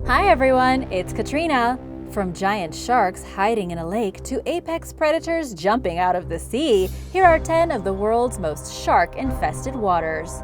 Hi everyone, it's Katrina. From giant sharks hiding in a lake to apex predators jumping out of the sea, here are 10 of the world's most shark-infested waters.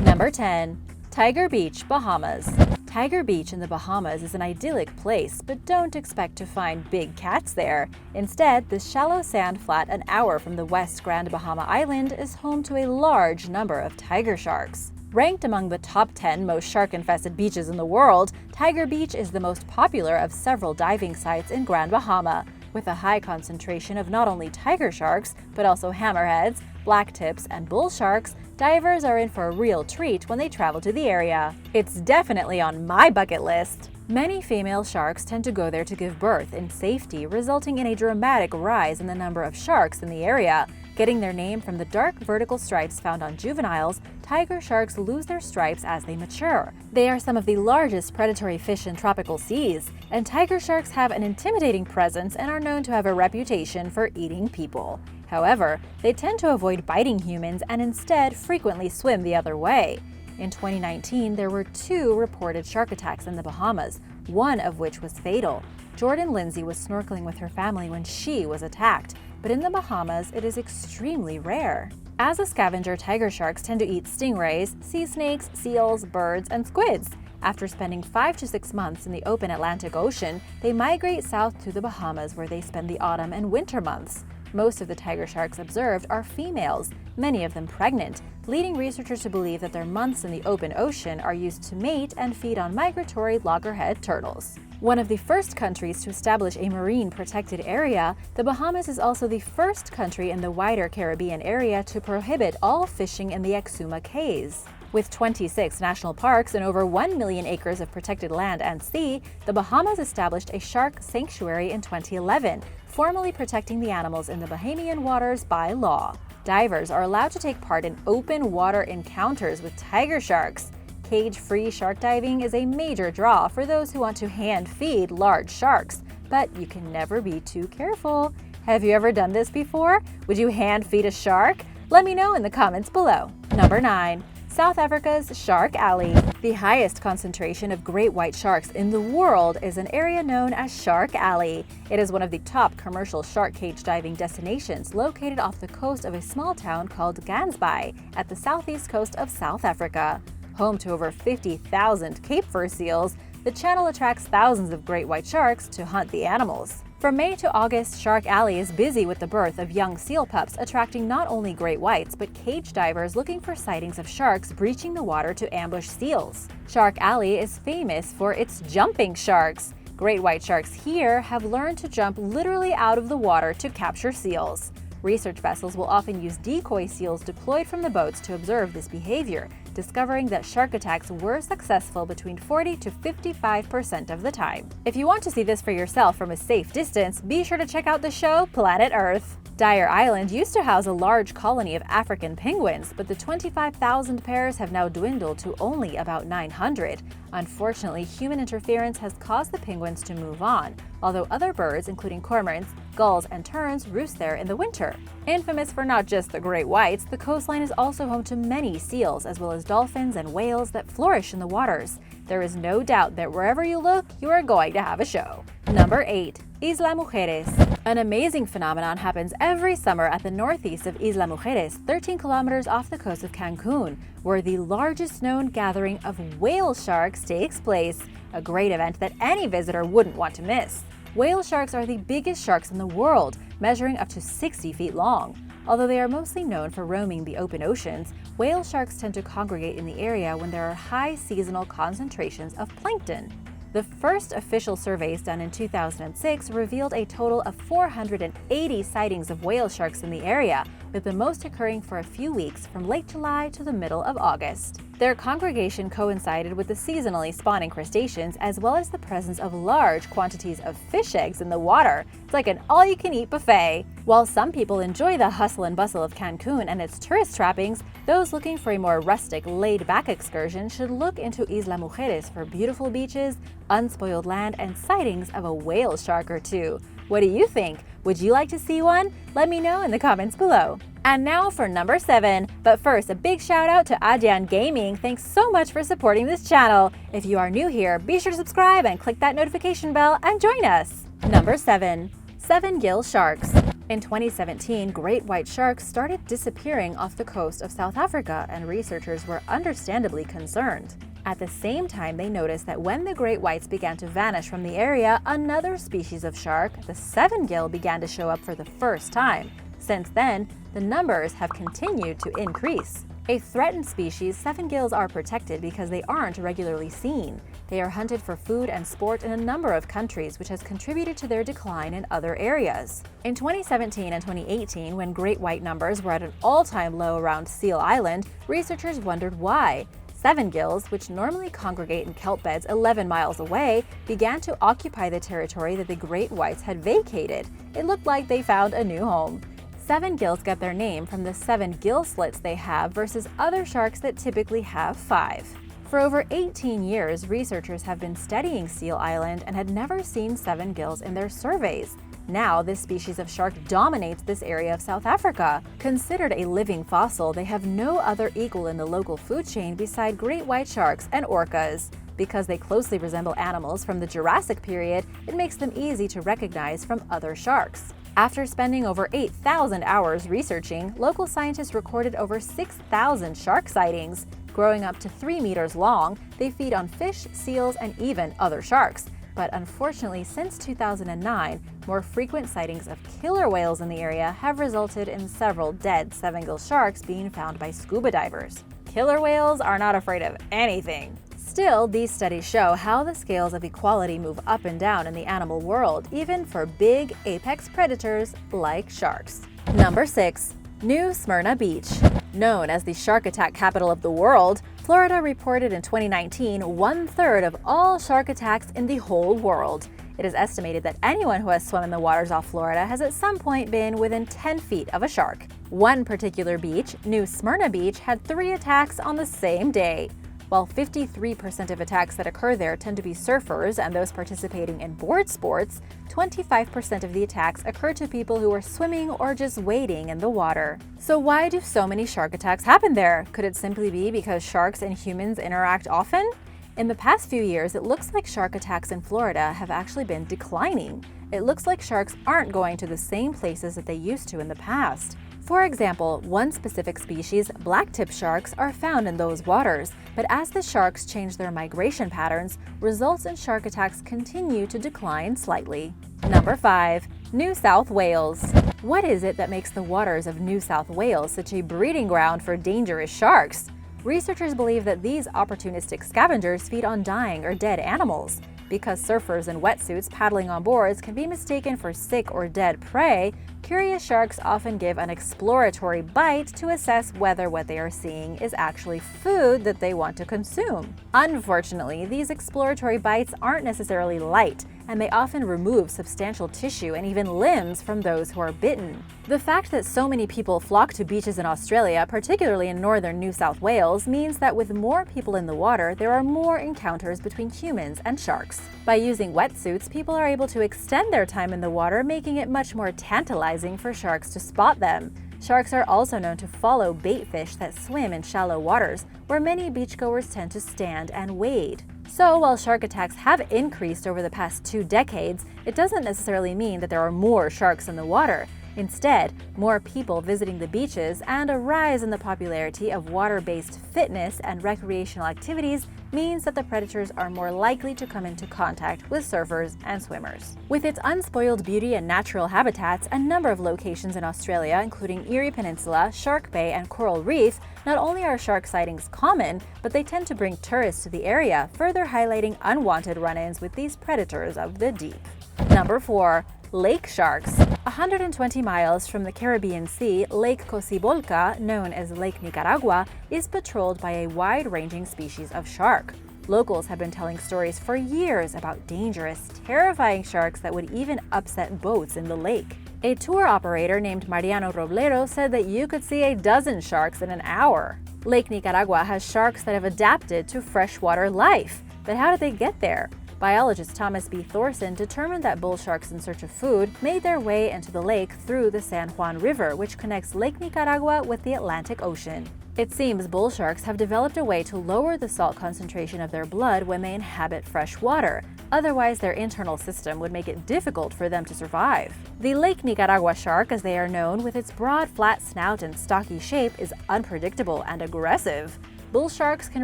Number 10. Tiger Beach, Bahamas. Tiger Beach in the Bahamas is an idyllic place, but don't expect to find big cats there. Instead, this shallow sand flat an hour from the West Grand Bahama Island is home to a large number of tiger sharks. Ranked among the top 10 most shark-infested beaches in the world, Tiger Beach is the most popular of several diving sites in Grand Bahama, with a high concentration of not only tiger sharks, but also hammerheads, blacktips, and bull sharks. Divers are in for a real treat when they travel to the area. It's definitely on my bucket list. Many female sharks tend to go there to give birth in safety, resulting in a dramatic rise in the number of sharks in the area. Getting their name from the dark vertical stripes found on juveniles, tiger sharks lose their stripes as they mature. They are some of the largest predatory fish in tropical seas, and tiger sharks have an intimidating presence and are known to have a reputation for eating people. However, they tend to avoid biting humans and instead frequently swim the other way. In 2019, there were 2 reported shark attacks in the Bahamas, one of which was fatal. Jordan Lindsay was snorkeling with her family when she was attacked, but in the Bahamas, it is extremely rare. As a scavenger, tiger sharks tend to eat stingrays, sea snakes, seals, birds, and squids. After spending 5 to 6 months in the open Atlantic Ocean, they migrate south to the Bahamas where they spend the autumn and winter months. Most of the tiger sharks observed are females, many of them pregnant, leading researchers to believe that their months in the open ocean are used to mate and feed on migratory loggerhead turtles. One of the first countries to establish a marine protected area, the Bahamas is also the first country in the wider Caribbean area to prohibit all fishing in the Exuma Cays. With 26 national parks and over 1 million acres of protected land and sea, the Bahamas established a shark sanctuary in 2011, formally protecting the animals in the Bahamian waters by law. Divers are allowed to take part in open water encounters with tiger sharks. Cage-free shark diving is a major draw for those who want to hand-feed large sharks, but you can never be too careful. Have you ever done this before? Would you hand-feed a shark? Let me know in the comments below. Number 9. South Africa's Shark Alley. The highest concentration of great white sharks in the world is an area known as Shark Alley. It is one of the top commercial shark cage diving destinations located off the coast of a small town called Gansbaai at the southeast coast of South Africa. Home to over 50,000 Cape fur seals, the channel attracts thousands of great white sharks to hunt the animals. From May to August, Shark Alley is busy with the birth of young seal pups, attracting not only great whites, but cage divers looking for sightings of sharks breaching the water to ambush seals. Shark Alley is famous for its jumping sharks. Great white sharks here have learned to jump literally out of the water to capture seals. Research vessels will often use decoy seals deployed from the boats to observe this behavior, discovering that shark attacks were successful between 40 to 55% of the time. If you want to see this for yourself from a safe distance, be sure to check out the show Planet Earth. Dyer Island used to house a large colony of African penguins, but the 25,000 pairs have now dwindled to only about 900. Unfortunately, human interference has caused the penguins to move on, although other birds, including cormorants, gulls, and terns, roost there in the winter. Infamous for not just the great whites, the coastline is also home to many seals, as well as dolphins and whales that flourish in the waters. There is no doubt that wherever you look, you are going to have a show. Number 8. Isla Mujeres. An amazing phenomenon happens every summer at the northeast of Isla Mujeres, 13 kilometers off the coast of Cancun, where the largest known gathering of whale sharks takes place, a great event that any visitor wouldn't want to miss. Whale sharks are the biggest sharks in the world, measuring up to 60 feet long. Although they are mostly known for roaming the open oceans, whale sharks tend to congregate in the area when there are high seasonal concentrations of plankton. The first official surveys done in 2006 revealed a total of 480 sightings of whale sharks in the area, with the most occurring for a few weeks from late July to the middle of August. Their congregation coincided with the seasonally spawning crustaceans, as well as the presence of large quantities of fish eggs in the water. It's like an all-you-can-eat buffet. While some people enjoy the hustle and bustle of Cancun and its tourist trappings, those looking for a more rustic, laid-back excursion should look into Isla Mujeres for beautiful beaches, unspoiled land, and sightings of a whale shark or two. What do you think? Would you like to see one? Let me know in the comments below. And now for number 7. But first, a big shout out to Adyan Gaming. Thanks so much for supporting this channel. If you are new here, be sure to subscribe and click that notification bell and join us. Number 7. Sevengill Sharks. In 2017, great white sharks started disappearing off the coast of South Africa, and researchers were understandably concerned. At the same time, they noticed that when the great whites began to vanish from the area, another species of shark, the Sevengill, began to show up for the first time. Since then, the numbers have continued to increase. A threatened species, Sevengills are protected because they aren't regularly seen. They are hunted for food and sport in a number of countries, which has contributed to their decline in other areas. In 2017 and 2018, when great white numbers were at an all-time low around Seal Island, researchers wondered why. Sevengills, which normally congregate in kelp beds 11 miles away, began to occupy the territory that the great whites had vacated. It looked like they found a new home. Sevengills get their name from the 7 gill slits they have versus other sharks that typically have 5. For over 18 years, researchers have been studying Seal Island and had never seen Sevengills in their surveys. Now, this species of shark dominates this area of South Africa. Considered a living fossil, they have no other equal in the local food chain beside great white sharks and orcas. Because they closely resemble animals from the Jurassic period, it makes them easy to recognize from other sharks. After spending over 8,000 hours researching, local scientists recorded over 6,000 shark sightings. Growing up to 3 meters long, they feed on fish, seals, and even other sharks. But unfortunately, since 2009, more frequent sightings of killer whales in the area have resulted in several dead Sevengill sharks being found by scuba divers. Killer whales are not afraid of anything. Still, these studies show how the scales of equality move up and down in the animal world, even for big apex predators like sharks. Number 6. New Smyrna Beach. Known as the shark attack capital of the world, Florida reported in 2019 1/3 of all shark attacks in the whole world. It is estimated that anyone who has swum in the waters off Florida has at some point been within 10 feet of a shark. One particular beach, New Smyrna Beach, had 3 attacks on the same day. While 53% of attacks that occur there tend to be surfers and those participating in board sports, 25% of the attacks occur to people who are swimming or just wading in the water. So why do so many shark attacks happen there? Could it simply be because sharks and humans interact often? In the past few years, it looks like shark attacks in Florida have actually been declining. It looks like sharks aren't going to the same places that they used to in the past. For example, one specific species, blacktip sharks, are found in those waters, but as the sharks change their migration patterns, results in shark attacks continue to decline slightly. Number 5. New South Wales. What is it that makes the waters of New South Wales such a breeding ground for dangerous sharks? Researchers believe that these opportunistic scavengers feed on dying or dead animals. Because surfers in wetsuits paddling on boards can be mistaken for sick or dead prey, curious sharks often give an exploratory bite to assess whether what they are seeing is actually food that they want to consume. Unfortunately, these exploratory bites aren't necessarily light, and they often remove substantial tissue and even limbs from those who are bitten. The fact that so many people flock to beaches in Australia, particularly in northern New South Wales, means that with more people in the water, there are more encounters between humans and sharks. By using wetsuits, people are able to extend their time in the water, making it much more tantalizing for sharks to spot them. Sharks are also known to follow bait fish that swim in shallow waters, where many beachgoers tend to stand and wade. So while shark attacks have increased over the past 2 decades, it doesn't necessarily mean that there are more sharks in the water. Instead, more people visiting the beaches and a rise in the popularity of water-based fitness and recreational activities means that the predators are more likely to come into contact with surfers and swimmers. With its unspoiled beauty and natural habitats, a number of locations in Australia, including Erie Peninsula, Shark Bay, and Coral Reef, not only are shark sightings common, but they tend to bring tourists to the area, further highlighting unwanted run-ins with these predators of the deep. Number 4. Lake sharks. 120 miles from the Caribbean Sea, Lake Cocibolca, known as Lake Nicaragua, is patrolled by a wide-ranging species of shark. Locals have been telling stories for years about dangerous, terrifying sharks that would even upset boats in the lake. A tour operator named Mariano Roblero said that you could see a dozen sharks in an hour. Lake Nicaragua has sharks that have adapted to freshwater life. But how did they get there? Biologist Thomas B. Thorson determined that bull sharks in search of food made their way into the lake through the San Juan River, which connects Lake Nicaragua with the Atlantic Ocean. It seems bull sharks have developed a way to lower the salt concentration of their blood when they inhabit fresh water. Otherwise, their internal system would make it difficult for them to survive. The Lake Nicaragua shark, as they are known, with its broad, flat snout and stocky shape, is unpredictable and aggressive. Bull sharks can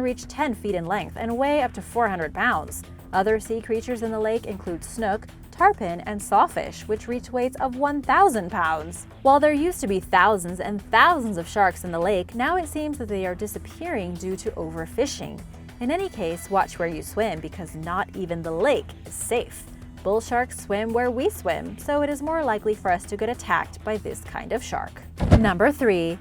reach 10 feet in length and weigh up to 400 pounds. Other sea creatures in the lake include snook, tarpon, and sawfish, which reach weights of 1,000 pounds. While there used to be thousands and thousands of sharks in the lake, now it seems that they are disappearing due to overfishing. In any case, watch where you swim because not even the lake is safe. Bull sharks swim where we swim, so it is more likely for us to get attacked by this kind of shark. Number 3.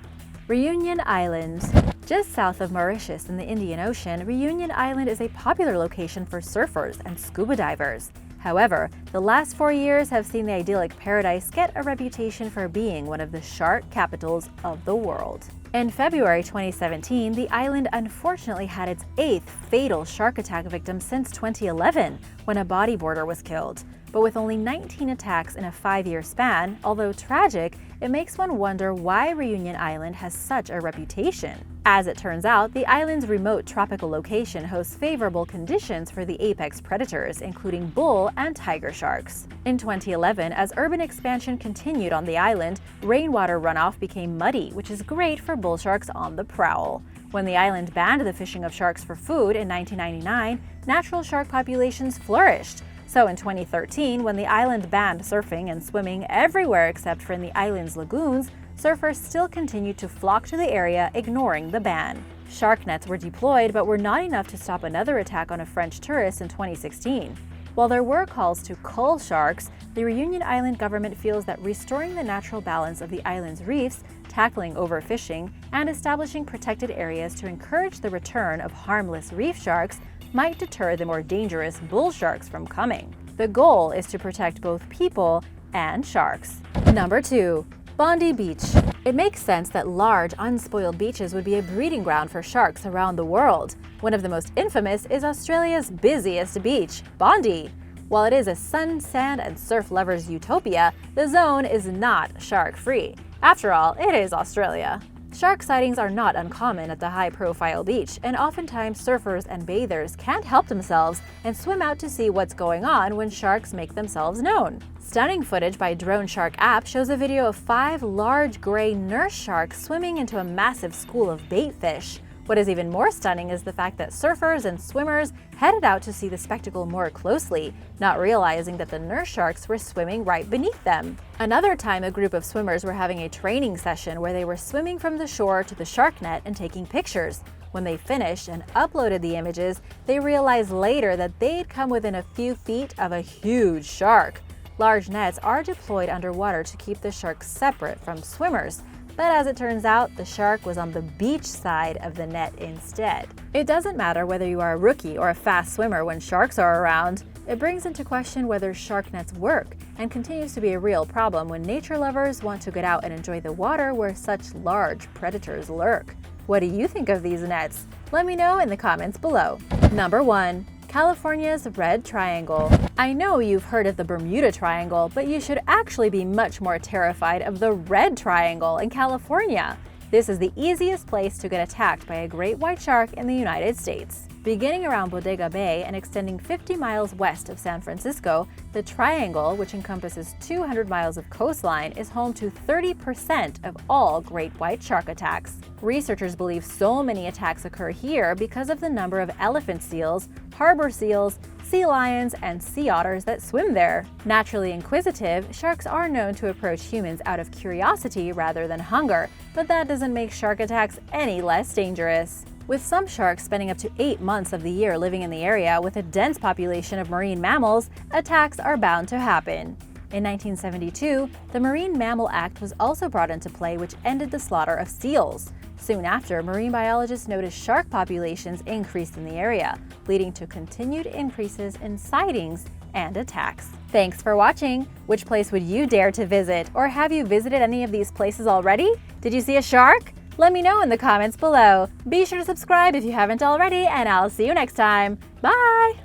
Reunion Island. Just south of Mauritius in the Indian Ocean, Reunion Island is a popular location for surfers and scuba divers. However, the last 4 years have seen the idyllic paradise get a reputation for being one of the shark capitals of the world. In February 2017, the island unfortunately had its 8th fatal shark attack victim since 2011, when a bodyboarder was killed. But with only 19 attacks in a 5-year span, although tragic, it makes one wonder why Reunion Island has such a reputation. As it turns out, the island's remote tropical location hosts favorable conditions for the apex predators, including bull and tiger sharks. In 2011, as urban expansion continued on the island, rainwater runoff became muddy, which is great for bull sharks on the prowl. When the island banned the fishing of sharks for food in 1999, natural shark populations flourished. So in 2013, when the island banned surfing and swimming everywhere except for in the island's lagoons, surfers still continued to flock to the area, ignoring the ban. Shark nets were deployed, but were not enough to stop another attack on a French tourist in 2016. While there were calls to cull sharks, the Reunion Island government feels that restoring the natural balance of the island's reefs, tackling overfishing, and establishing protected areas to encourage the return of harmless reef sharks might deter the more dangerous bull sharks from coming. The goal is to protect both people and sharks. Number 2. Bondi Beach. It makes sense that large, unspoiled beaches would be a breeding ground for sharks around the world. One of the most infamous is Australia's busiest beach, Bondi. While it is a sun, sand, and surf lovers' utopia, the zone is not shark-free. After all, it is Australia. Shark sightings are not uncommon at the high-profile beach, and oftentimes surfers and bathers can't help themselves and swim out to see what's going on when sharks make themselves known. Stunning footage by Drone Shark app shows a video of 5 large gray nurse sharks swimming into a massive school of bait fish. What is even more stunning is the fact that surfers and swimmers headed out to see the spectacle more closely, not realizing that the nurse sharks were swimming right beneath them. Another time, a group of swimmers were having a training session where they were swimming from the shore to the shark net and taking pictures. When they finished and uploaded the images, they realized later that they'd come within a few feet of a huge shark. Large nets are deployed underwater to keep the sharks separate from swimmers. But as it turns out, the shark was on the beach side of the net instead. It doesn't matter whether you are a rookie or a fast swimmer when sharks are around. It brings into question whether shark nets work, and continues to be a real problem when nature lovers want to get out and enjoy the water where such large predators lurk. What do you think of these nets? Let me know in the comments below. Number 1. California's Red Triangle. I know you've heard of the Bermuda Triangle, but you should actually be much more terrified of the Red Triangle in California. This is the easiest place to get attacked by a great white shark in the United States. Beginning around Bodega Bay and extending 50 miles west of San Francisco, the Triangle, which encompasses 200 miles of coastline, is home to 30% of all great white shark attacks. Researchers believe so many attacks occur here because of the number of elephant seals, harbor seals, sea lions, and sea otters that swim there. Naturally inquisitive, sharks are known to approach humans out of curiosity rather than hunger, but that doesn't make shark attacks any less dangerous. With some sharks spending up to 8 months of the year living in the area with a dense population of marine mammals, attacks are bound to happen. In 1972, the Marine Mammal Act was also brought into play, which ended the slaughter of seals. Soon after, marine biologists noticed shark populations increased in the area, leading to continued increases in sightings and attacks. Thanks for watching! Which place would you dare to visit, or have you visited any of these places already? Did you see a shark? Let me know in the comments below. Be sure to subscribe if you haven't already, and I'll see you next time. Bye!